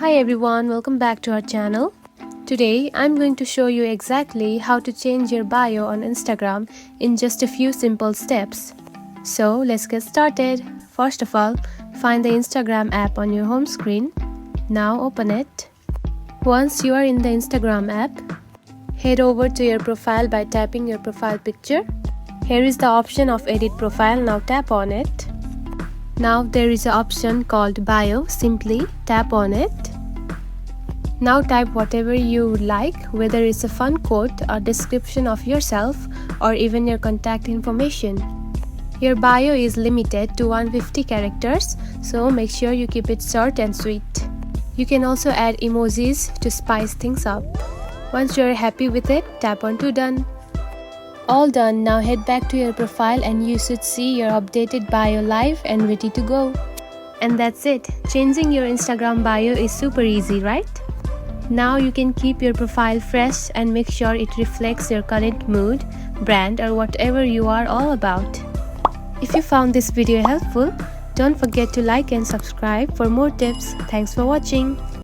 Hi everyone, welcome back to our channel. Today I'm going to show you exactly how to change your bio on Instagram in just a few simple steps. So let's get started. First of all, find the Instagram app on your home screen. Now open it. Once you are in the Instagram app, head over to your profile by tapping your profile picture. Here is the option of edit profile. Now tap on it. Now there is an option called bio. Simply tap on it. Now type whatever you would like, whether it's a fun quote, a description of yourself, or even your contact information. Your bio is limited to 150 characters, so make sure you keep it short and sweet. You can also add emojis to spice things up. Once you're happy with it, tap on to done. All done, now head back to your profile and you should see your updated bio live and ready to go. And that's it. Changing your Instagram bio is super easy, right? Now you can keep your profile fresh and make sure it reflects your current mood, brand, or whatever you are all about. If you found this video helpful, don't forget to like and subscribe for more tips. Thanks for watching.